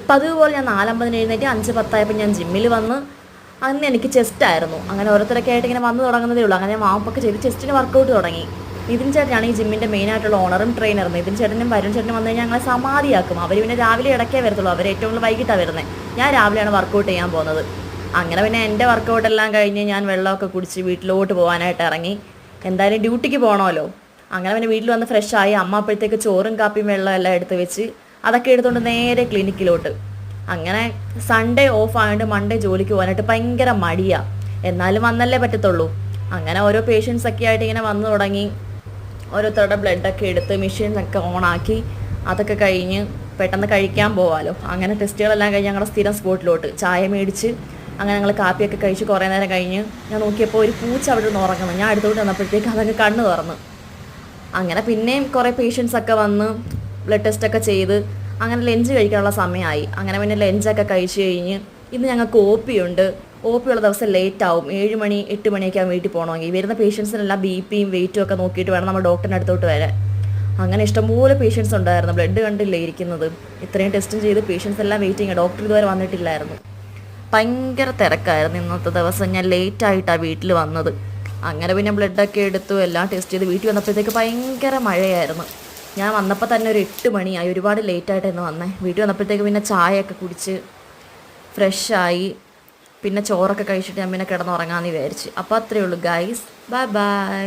പതിവ് പോലെ ഞാൻ 4:50 എഴുന്നേറ്റ് 5:10 ഞാൻ ജിമ്മിൽ വന്ന്. അന്ന് എനിക്ക് ചെസ്റ്റായിരുന്നു. അങ്ങനെ ഓരോരുത്തരൊക്കെ ആയിട്ട് ഇങ്ങനെ വന്ന് തുടങ്ങുന്നതേ ഉള്ളൂ. അങ്ങനെ വാമപ്പൊക്കെ ചെയ്ത് ചെസ്റ്റിന് വർക്കൗട്ട് തുടങ്ങി. നിതിൻ ചേട്ടനാണ് ഈ ജിമ്മിൻ്റെ മെയിനായിട്ടുള്ള ഓണറും ട്രെയിനറും. നിതിൻ ചേട്ടനും വരുൺ ചേട്ടനും വന്നു കഴിഞ്ഞാൽ ഞങ്ങളെ സമാധിയാക്കും. അവർ പിന്നെ രാവിലെ ഇടയ്ക്കേ വരത്തുള്ളൂ. അവർ ഏറ്റവും കൂടുതൽ വൈകിട്ടാണ് വരുന്നത്. ഞാൻ രാവിലെയാണ് വർക്കൗട്ട് ചെയ്യാൻ പോകുന്നത്. അങ്ങനെ പിന്നെ എൻ്റെ വർക്കൗട്ടെല്ലാം കഴിഞ്ഞ് ഞാൻ വെള്ളമൊക്കെ കുടിച്ച് വീട്ടിലോട്ട് പോകാനായിട്ട് ഇറങ്ങി. എന്തായാലും ഡ്യൂട്ടിക്ക് പോകണമല്ലോ. അങ്ങനെ പിന്നെ വീട്ടിൽ വന്ന് ഫ്രഷായി. അമ്മ അപ്പോഴത്തേക്ക് ചോറും കാപ്പിയും വെള്ളം എല്ലാം എടുത്ത് വെച്ച് അതൊക്കെ എടുത്തുകൊണ്ട് നേരെ ക്ലിനിക്കിലോട്ട്. അങ്ങനെ സൺഡേ ഓഫ് ആയതുകൊണ്ട് മൺഡേ ജോലിക്ക് പോകാനായിട്ട് ഭയങ്കര മടിയാണ്. എന്നാലും വന്നല്ലേ പറ്റത്തുള്ളൂ. അങ്ങനെ ഓരോ പേഷ്യൻസൊക്കെ ആയിട്ട് ഇങ്ങനെ വന്നു തുടങ്ങി. ഓരോരുത്തരുടെ ബ്ലഡൊക്കെ എടുത്ത് മെഷീനൊക്കെ ഓണാക്കി അതൊക്കെ കഴിഞ്ഞ് പെട്ടെന്ന് കഴിക്കാൻ പോകാമല്ലോ. അങ്ങനെ ടെസ്റ്റുകളെല്ലാം കഴിഞ്ഞ് ഞങ്ങളുടെ സ്ഥിരം സ്പോട്ടിലോട്ട് ചായ മേടിച്ച് അങ്ങനെ ഞങ്ങൾ കാപ്പിയൊക്കെ കഴിച്ച് കുറേ നേരം കഴിഞ്ഞ് ഞാൻ നോക്കിയപ്പോൾ ഒരു പൂച്ച അവിടെ നിന്ന് ഉറങ്ങുന്നു. ഞാൻ അടുത്തോട്ട് വന്നപ്പോഴത്തേക്ക് അതൊക്കെ കണ്ണ് തുറന്നു. അങ്ങനെ പിന്നെയും കുറേ പേഷ്യൻസൊക്കെ വന്ന് ബ്ലഡ് ടെസ്റ്റൊക്കെ ചെയ്ത് അങ്ങനെ ലഞ്ച് കഴിക്കാനുള്ള സമയമായി. അങ്ങനെ പിന്നെ ലഞ്ചൊക്കെ കഴിച്ച് കഴിഞ്ഞ് ഇന്ന് ഞങ്ങൾക്ക് ഒ പി ഉണ്ട്. ഒ പി ഉള്ള ദിവസം ലേറ്റ് ആവും. 7 മണി 8 മണിയൊക്കെ ആവും വീട്ടിൽ പോകണമെങ്കിൽ. വരുന്ന പേഷ്യൻസിനെല്ലാം ബി പിയും വെയിറ്റും ഒക്കെ നോക്കിയിട്ട് വേണം നമ്മൾ ഡോക്ടറിൻ്റെ അടുത്തോട്ട് വരാൻ. അങ്ങനെ ഇഷ്ടംപോലെ പേഷ്യൻസ് ഉണ്ടായിരുന്നു. ബ്ലഡ് കണ്ടില്ലേ ഇരിക്കുന്നത്. ഇത്രയും ടെസ്റ്റും ചെയ്ത് പേഷ്യൻസ് എല്ലാം വെയിറ്റിംഗ്. ഡോക്ടർ ഇതുവരെ വന്നിട്ടില്ലായിരുന്നു. ഭയങ്കര തിരക്കായിരുന്നു ഇന്നത്തെ ദിവസം. ഞാൻ ലേറ്റായിട്ടാണ് വീട്ടിൽ വന്നത്. അങ്ങനെ പിന്നെ ബ്ലഡൊക്കെ എടുത്തു എല്ലാം ടെസ്റ്റ് ചെയ്ത് വീട്ടിൽ വന്നപ്പോഴത്തേക്ക് ഭയങ്കര മഴയായിരുന്നു. ഞാൻ വന്നപ്പോൾ തന്നെ ഒരു 8 മണിയായി. ഒരുപാട് ലേറ്റായിട്ടായിരുന്നു വന്നേ. വീട്ടിൽ വന്നപ്പോഴത്തേക്ക് പിന്നെ ചായയൊക്കെ കുടിച്ച് ഫ്രഷായി. പിന്നെ ചോറൊക്കെ കഴിച്ചിട്ട് ഞാൻ പിന്നെ കിടന്നുറങ്ങാമെന്ന് വിചാരിച്ചു. അപ്പോൾ അത്രയേ ഉള്ളൂ ഗൈസ്. Bye bye.